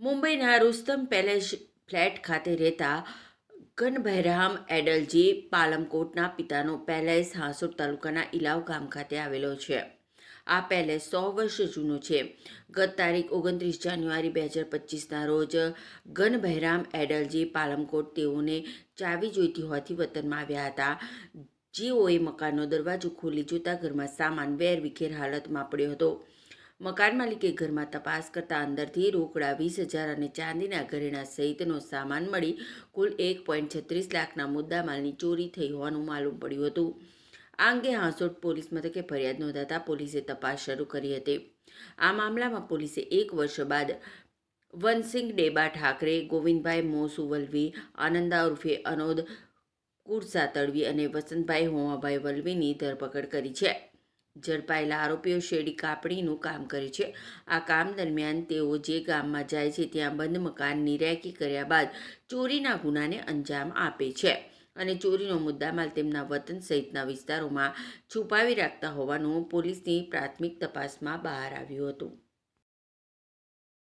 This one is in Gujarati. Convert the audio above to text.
મુંબઈના રુસ્તમ પેલેસ ફ્લેટ ખાતે રહેતા ઘનબહેરામ એડલજી પાલમકોટના પિતાનો પેલેસ હાંસોટ તાલુકાના ઇલાવ ગામ ખાતે આવેલો છે. આ પેલેસ 100 વર્ષ જૂનો છે. ગત તારીખ 29 જાન્યુઆરી 2025ના રોજ ઘનબહેરામ એડલજી પાલમકોટ તેઓને ચાવી જોઈતી હોવાથી વતનમાં આવ્યા હતા. જેઓએ મકાનનો દરવાજો ખોલી જોતા ઘરમાં સામાન વેરવિખેર હાલતમાં પડ્યો હતો. મકાન માલિકે ઘરમાં તપાસ કરતા અંદરથી રોકડા 20,000 અને ચાંદીના ઘરેણાં સહિતનો સામાન મળી કુલ 1.36 લાખના મુદ્દામાલની ચોરી થઈ હોવાનું માલુમ પડ્યું હતું. આ અંગે હાંસોટ પોલીસ મથકે ફરિયાદ નોંધાતા પોલીસે તપાસ શરૂ કરી હતી. આ મામલામાં પોલીસે 1 વર્ષ બાદ વનસિંગ ડેબા ઠાકરે, ગોવિંદભાઈ મોસુવલવી, આનંદા ઉર્ફે અનોદ કુરસા તડવી અને વસંતભાઈ હોમાભાઈ વલવીની ધરપકડ કરી છે. ઝડપાયેલા આરોપીઓ શેરડી કાપણીનું કામ કરે છે. આ કામ દરમિયાન તેઓ જે ગામમાં જાય છે ત્યાં બંધ મકાનની રેકી કર્યા બાદ ચોરીના ગુનાને અંજામ આપે છે અને ચોરીનો મુદ્દામાલ તેમના વતન સહિતના વિસ્તારોમાં છુપાવી રાખતા હોવાનું પોલીસની પ્રાથમિક તપાસમાં બહાર આવ્યું હતું.